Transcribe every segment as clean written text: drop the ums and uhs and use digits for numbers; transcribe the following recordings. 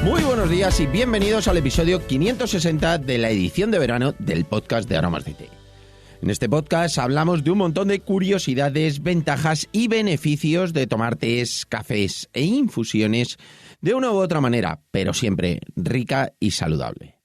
Muy buenos días y bienvenidos al episodio 560 de la edición de verano del podcast de Aromas de Té. En este podcast hablamos de un montón de curiosidades, ventajas y beneficios de tomar tés, cafés e infusiones de una u otra manera, pero siempre rica y saludable.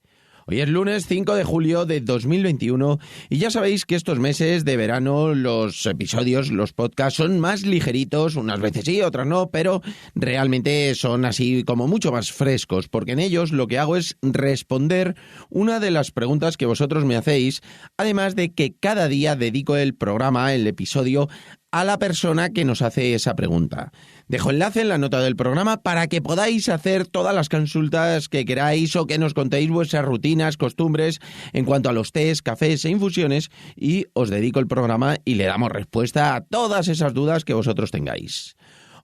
Hoy es lunes 5 de julio de 2021 y ya sabéis que estos meses de verano los episodios, los podcasts son más ligeritos, unas veces sí, otras no, pero realmente son así como mucho más frescos, porque en ellos lo que hago es responder una de las preguntas que vosotros me hacéis, además de que cada día dedico el programa, el episodio, a la persona que nos hace esa pregunta. Dejo enlace en la nota del programa para que podáis hacer todas las consultas que queráis o que nos contéis vuestras rutinas, costumbres en cuanto a los tés, cafés e infusiones y os dedico el programa y le damos respuesta a todas esas dudas que vosotros tengáis.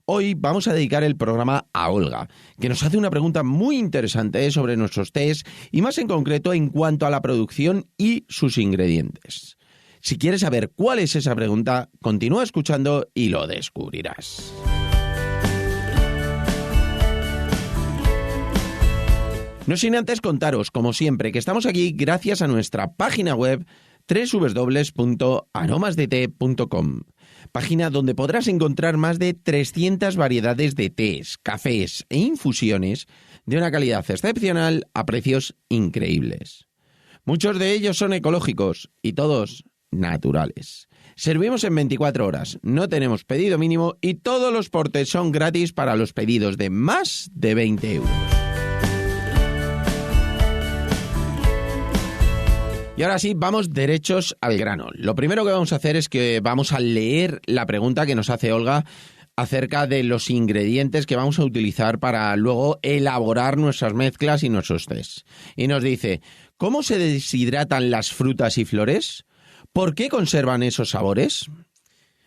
Hoy vamos a dedicar el programa a Olga, que nos hace una pregunta muy interesante sobre nuestros tés y más en concreto en cuanto a la producción y sus ingredientes. Si quieres saber cuál es esa pregunta, continúa escuchando y lo descubrirás. No sin antes contaros, como siempre, que estamos aquí gracias a nuestra página web www.aromasdete.com, página donde podrás encontrar más de 300 variedades de tés, cafés e infusiones de una calidad excepcional a precios increíbles. Muchos de ellos son ecológicos y todos naturales. Servimos en 24 horas, no tenemos pedido mínimo y todos los portes son gratis para los pedidos de más de 20 euros. Y ahora sí, vamos derechos al grano. Lo primero que vamos a hacer es que vamos a leer la pregunta que nos hace Olga acerca de los ingredientes que vamos a utilizar para luego elaborar nuestras mezclas y nuestros tés. Y nos dice, ¿cómo se deshidratan las frutas y flores? ¿Por qué conservan esos sabores?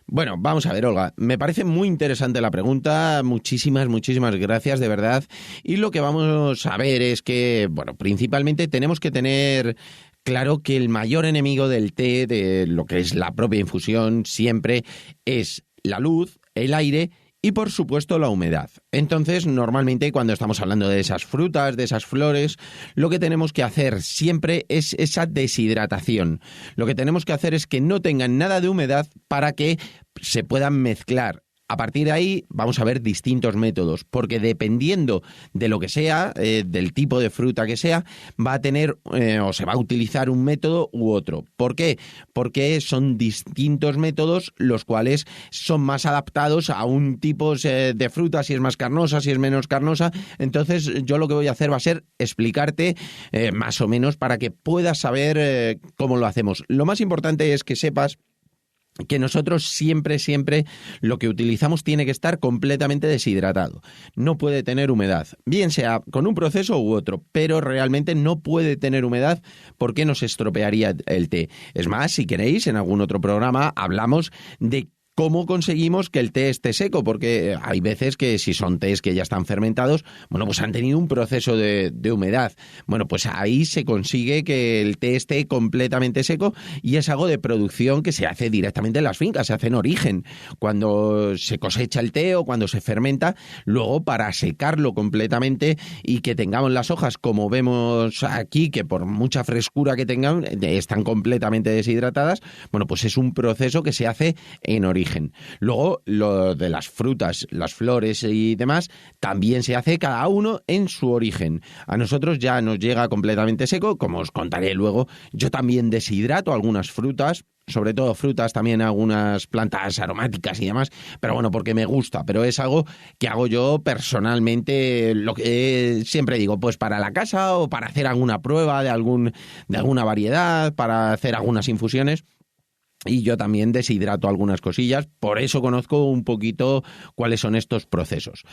Bueno, vamos a ver, Olga, me parece muy interesante la pregunta, muchísimas gracias, de verdad. Y lo que vamos a ver es que, bueno, principalmente tenemos que tener claro que el mayor enemigo del té, de lo que es la propia infusión, siempre es la luz, el aire y, por supuesto, la humedad. Entonces, normalmente, cuando estamos hablando de esas frutas, de esas flores, lo que tenemos que hacer siempre es esa deshidratación. Lo que tenemos que hacer es que no tengan nada de humedad para que se puedan mezclar. A partir de ahí vamos a ver distintos métodos, porque dependiendo de lo que sea, del tipo de fruta que sea, va a tener o se va a utilizar un método u otro. ¿Por qué? Porque son distintos métodos los cuales son más adaptados a un tipo de fruta, si es más carnosa, si es menos carnosa. Entonces yo lo que voy a hacer va a ser explicarte más o menos para que puedas saber cómo lo hacemos. Lo más importante es que sepas que nosotros siempre lo que utilizamos tiene que estar completamente deshidratado. No puede tener humedad, bien sea con un proceso u otro, pero realmente no puede tener humedad porque nos estropearía el té. Es más, si queréis, en algún otro programa hablamos de cómo conseguimos que el té esté seco, porque hay veces que si son tés que ya están fermentados, bueno, pues han tenido un proceso de humedad. Bueno, pues ahí se consigue que el té esté completamente seco y es algo de producción que se hace directamente en las fincas, se hace en origen. Cuando se cosecha el té o cuando se fermenta, luego para secarlo completamente y que tengamos las hojas como vemos aquí, que por mucha frescura que tengan, están completamente deshidratadas, bueno, pues es un proceso que se hace en origen. Luego, lo de las frutas, las flores y demás, también se hace cada uno en su origen. A nosotros ya nos llega completamente seco, como os contaré luego. Yo también deshidrato algunas frutas, sobre todo frutas, también algunas plantas aromáticas y demás, pero bueno, porque me gusta, pero es algo que hago yo personalmente, lo que siempre digo, pues para la casa o para hacer alguna prueba de alguna variedad, para hacer algunas infusiones. Y yo también deshidrato algunas cosillas, por eso conozco un poquito cuáles son estos procesos.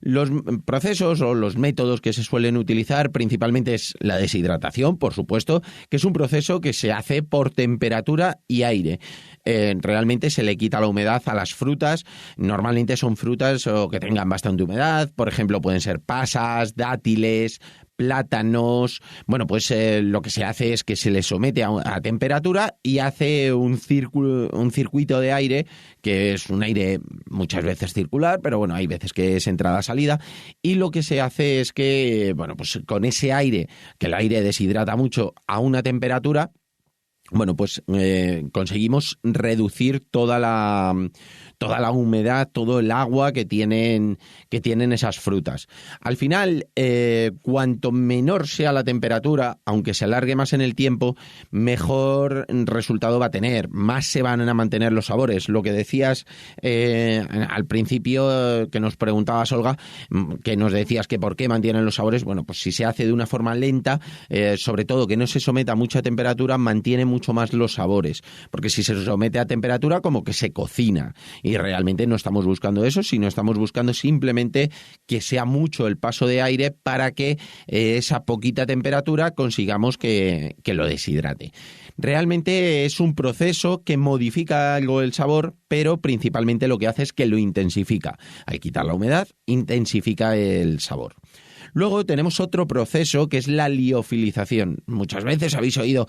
Los procesos o los métodos que se suelen utilizar principalmente es la deshidratación, por supuesto, que es un proceso que se hace por temperatura y aire. Realmente se le quita la humedad a las frutas. Normalmente son frutas que tengan bastante humedad, por ejemplo pueden ser pasas, dátiles, plátanos. Bueno, pues lo que se hace es que se les somete a temperatura y hace un circuito de aire, que es un aire muchas veces circular, pero bueno, hay veces que es entrada-salida, y lo que se hace es que, bueno, pues con ese aire, que el aire deshidrata mucho a una temperatura, bueno, pues conseguimos reducir toda la humedad, todo el agua que tienen esas frutas. Al final, cuanto menor sea la temperatura, aunque se alargue más en el tiempo, mejor resultado va a tener, más se van a mantener los sabores. Lo que decías al principio, que nos preguntabas, Olga, que nos decías que por qué mantienen los sabores, bueno, pues si se hace de una forma lenta, sobre todo que no se someta a mucha temperatura, mantiene mucho más los sabores, porque si se somete a temperatura como que se cocina, y realmente no estamos buscando eso, sino estamos buscando simplemente que sea mucho el paso de aire para que esa poquita temperatura consigamos que lo deshidrate. Realmente es un proceso que modifica algo el sabor, pero principalmente lo que hace es que lo intensifica. Al quitar la humedad, intensifica el sabor. Luego tenemos otro proceso que es la liofilización. Muchas veces habéis oído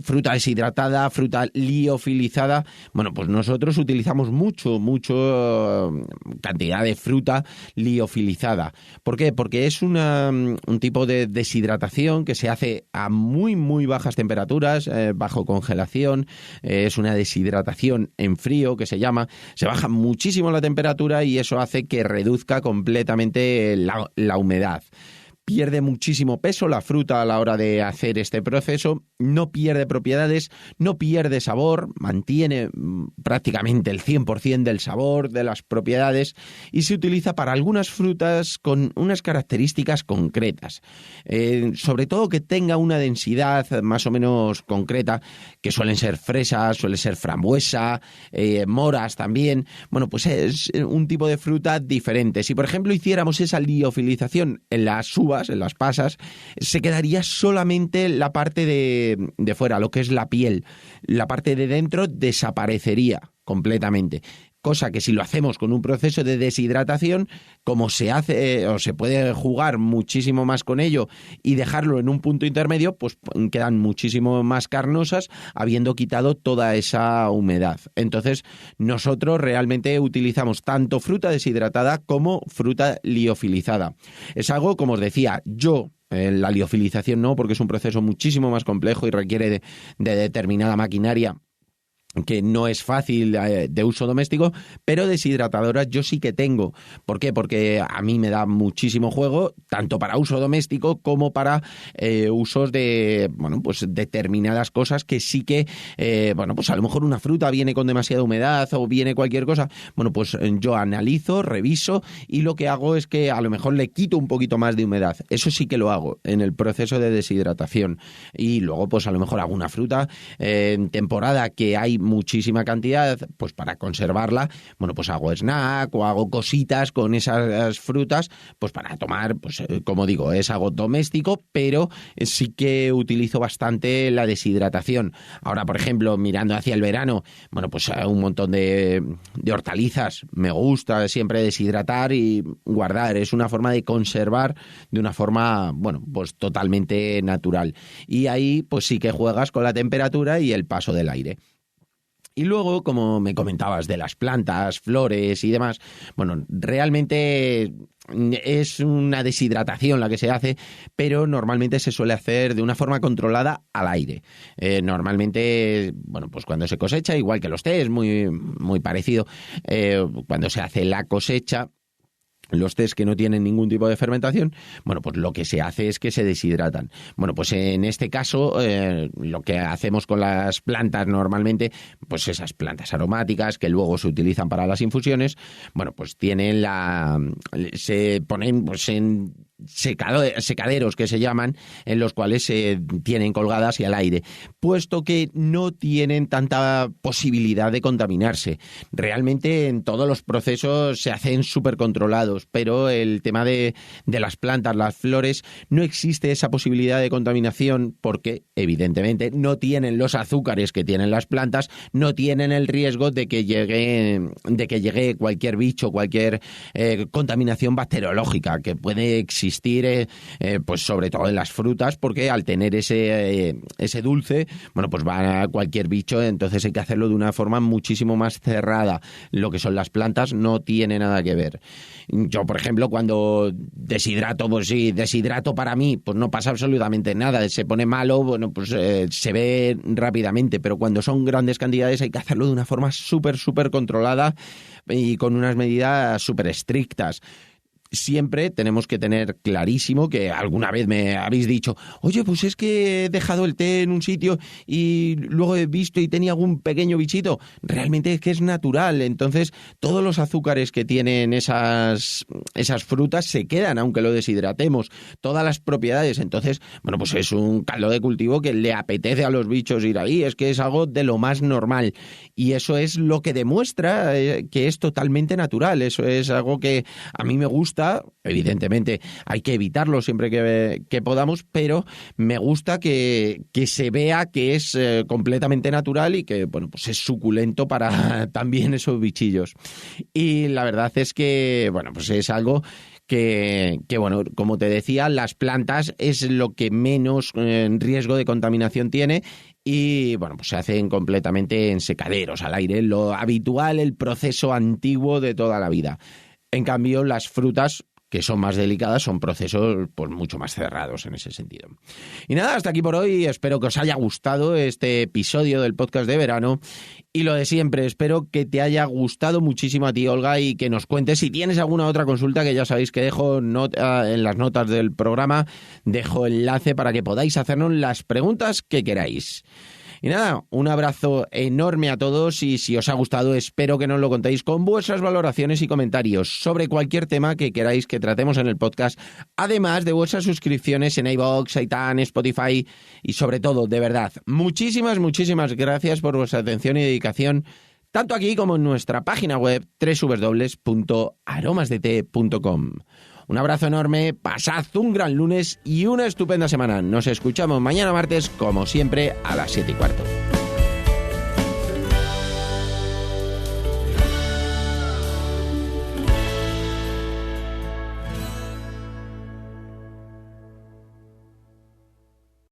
fruta deshidratada, fruta liofilizada. Bueno, pues nosotros utilizamos mucho cantidad de fruta liofilizada. ¿Por qué? Porque es un tipo de deshidratación que se hace a muy, muy bajas temperaturas, bajo congelación. Es una deshidratación en frío que se llama. Se baja muchísimo la temperatura y eso hace que reduzca completamente la humedad. Pierde muchísimo peso la fruta a la hora de hacer este proceso, no pierde propiedades, no pierde sabor, mantiene prácticamente el 100% del sabor, de las propiedades, y se utiliza para algunas frutas con unas características concretas. Sobre todo que tenga una densidad más o menos concreta, que suelen ser fresas, suele ser frambuesa, moras también. Bueno, pues es un tipo de fruta diferente. Si por ejemplo hiciéramos esa liofilización en las uvas, en las pasas, se quedaría solamente la parte de fuera, lo que es la piel. La parte de dentro desaparecería completamente. Cosa que si lo hacemos con un proceso de deshidratación, como se hace o se puede jugar muchísimo más con ello y dejarlo en un punto intermedio, pues quedan muchísimo más carnosas habiendo quitado toda esa humedad. Entonces, nosotros realmente utilizamos tanto fruta deshidratada como fruta liofilizada. Es algo, como os decía, la liofilización no, porque es un proceso muchísimo más complejo y requiere de determinada maquinaria que no es fácil de uso doméstico, pero deshidratadoras yo sí que tengo. ¿Por qué? Porque a mí me da muchísimo juego, tanto para uso doméstico como para usos de, bueno, pues determinadas cosas que sí que, bueno, pues a lo mejor una fruta viene con demasiada humedad o viene cualquier cosa. Bueno, pues yo analizo, reviso y lo que hago es que a lo mejor le quito un poquito más de humedad. Eso sí que lo hago en el proceso de deshidratación. Y luego, pues a lo mejor hago una fruta en temporada que hay muchísima cantidad, pues para conservarla, bueno, pues hago snack o hago cositas con esas frutas, pues para tomar, pues como digo, es algo doméstico, pero sí que utilizo bastante la deshidratación. Ahora, por ejemplo, mirando hacia el verano, bueno, pues un montón de hortalizas, me gusta siempre deshidratar y guardar, es una forma de conservar de una forma, bueno, pues totalmente natural. Y ahí, pues sí que juegas con la temperatura y el paso del aire. Y luego, como me comentabas de las plantas, flores y demás, bueno, realmente es una deshidratación la que se hace, pero normalmente se suele hacer de una forma controlada al aire. Normalmente, bueno, pues cuando se cosecha, igual que los tés, muy, muy parecido, cuando se hace la cosecha, los tés que no tienen ningún tipo de fermentación, bueno, pues lo que se hace es que se deshidratan. Bueno, pues en este caso, lo que hacemos con las plantas normalmente, pues esas plantas aromáticas que luego se utilizan para las infusiones, bueno, pues se ponen pues en secaderos que se llaman, en los cuales se tienen colgadas y al aire, puesto que no tienen tanta posibilidad de contaminarse. Realmente en todos los procesos se hacen súper controlados, pero el tema de las plantas, las flores, no existe esa posibilidad de contaminación porque evidentemente no tienen los azúcares que tienen las plantas, no tienen el riesgo de que llegue cualquier bicho, cualquier contaminación bacteriológica que puede existir insistir pues sobre todo en las frutas, porque al tener ese dulce, bueno, pues va a cualquier bicho, entonces hay que hacerlo de una forma muchísimo más cerrada. Lo que son las plantas no tiene nada que ver. Yo, por ejemplo, cuando deshidrato, pues sí, deshidrato para mí, pues no pasa absolutamente nada. Se pone malo, bueno, pues se ve rápidamente, pero cuando son grandes cantidades hay que hacerlo de una forma súper controlada y con unas medidas súper estrictas. Siempre tenemos que tener clarísimo que alguna vez me habéis dicho, oye, pues es que he dejado el té en un sitio y luego he visto y tenía algún pequeño bichito. Realmente es que es natural, entonces todos los azúcares que tienen esas frutas se quedan aunque lo deshidratemos, todas las propiedades. Entonces, bueno, pues es un caldo de cultivo que le apetece a los bichos ir ahí, es que es algo de lo más normal y eso es lo que demuestra que es totalmente natural. Eso es algo que a mí me gusta. Evidentemente hay que evitarlo siempre que podamos, pero me gusta que se vea que es completamente natural y que, bueno, pues es suculento para también esos bichillos. Y la verdad es que, bueno, pues es algo que bueno, como te decía, las plantas es lo que menos riesgo de contaminación tiene y, bueno, pues se hacen completamente en secaderos, al aire, lo habitual, el proceso antiguo de toda la vida. En cambio, las frutas, que son más delicadas, son procesos pues mucho más cerrados en ese sentido. Y nada, hasta aquí por hoy. Espero que os haya gustado este episodio del podcast de verano. Y lo de siempre, espero que te haya gustado muchísimo a ti, Olga, y que nos cuentes si tienes alguna otra consulta, que ya sabéis que dejo en las notas del programa, dejo enlace para que podáis hacernos las preguntas que queráis. Y nada, un abrazo enorme a todos y si os ha gustado espero que nos lo contéis con vuestras valoraciones y comentarios sobre cualquier tema que queráis que tratemos en el podcast, además de vuestras suscripciones en iVoox, iTunes, Spotify y sobre todo, de verdad, muchísimas gracias por vuestra atención y dedicación, tanto aquí como en nuestra página web www.aromasdete.com. Un abrazo enorme, pasad un gran lunes y una estupenda semana. Nos escuchamos mañana martes, como siempre, a las 7:15.